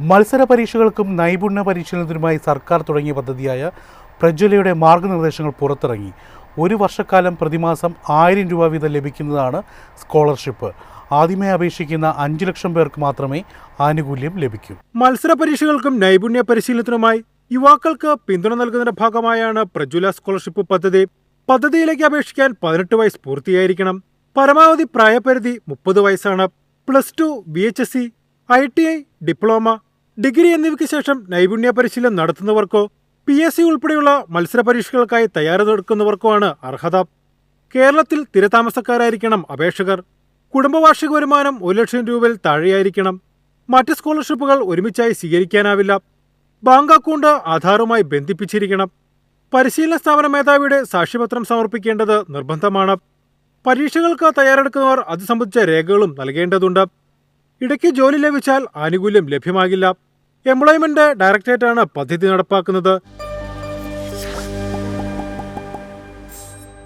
മത്സര പരീക്ഷകൾക്കും നൈപുണ്യ പരിശീലനത്തിനുമായി സർക്കാർ തുടങ്ങിയ പദ്ധതിയായ പ്രജ്വലയുടെ മാർഗനിർദ്ദേശങ്ങൾ പുറത്തിറങ്ങി. ഒരു വർഷക്കാലം പ്രതിമാസം 1000 രൂപ വീതം ലഭിക്കുന്നതാണ് സ്കോളർഷിപ്പ്. ആദ്യമേ അപേക്ഷിക്കുന്ന 5 ലക്ഷം പേർക്ക് മാത്രമേ ആനുകൂല്യം ലഭിക്കൂ. മത്സര പരീക്ഷകൾക്കും നൈപുണ്യ പരിശീലനത്തിനുമായി യുവാക്കൾക്ക് പിന്തുണ നൽകുന്നതിന്റെ ഭാഗമായാണ് പ്രജ്വല സ്കോളർഷിപ്പ് പദ്ധതി. പദ്ധതിയിലേക്ക് അപേക്ഷിക്കാൻ 18 വയസ്സ് പൂർത്തിയായിരിക്കണം. പരമാവധി പ്രായപരിധി 30 വയസ്സാണ്. +2, VHSC, ITI, ഡിപ്ലോമ, ഡിഗ്രി എന്നിവയ്ക്ക് ശേഷം നൈപുണ്യ പരിശീലനം നടത്തുന്നവർക്കോ PSC ഉൾപ്പെടെയുള്ള മത്സര പരീക്ഷകൾക്കായി തയ്യാറെടുക്കുന്നവർക്കോ ആണ് അർഹത. കേരളത്തിൽ സ്ഥിരതാമസക്കാരായിരിക്കണം അപേക്ഷകർ. കുടുംബവാർഷിക വരുമാനം 1 ലക്ഷം രൂപയിൽ താഴെയായിരിക്കണം. മറ്റ് സ്കോളർഷിപ്പുകൾ ഒരുമിച്ചായി സ്വീകരിക്കാനാവില്ല. ബാങ്ക് അക്കൗണ്ട് ആധാറുമായി ബന്ധിപ്പിച്ചിരിക്കണം. പരിശീലന സ്ഥാപന മേധാവിയുടെ സാക്ഷ്യപത്രം സമർപ്പിക്കേണ്ടത് നിർബന്ധമാണ്. പരീക്ഷകൾക്ക് തയ്യാറെടുക്കുന്നവർ അത് സംബന്ധിച്ച രേഖകളും നൽകേണ്ടതുണ്ട്. ഇടയ്ക്ക് ജോലി ലഭിച്ചാൽ ആനുകൂല്യം ലഭ്യമാകില്ല. എംപ്ലോയ്മെന്റ് ഡയറക്ടറേറ്റാണ് പദ്ധതി നടപ്പാക്കുന്നത്.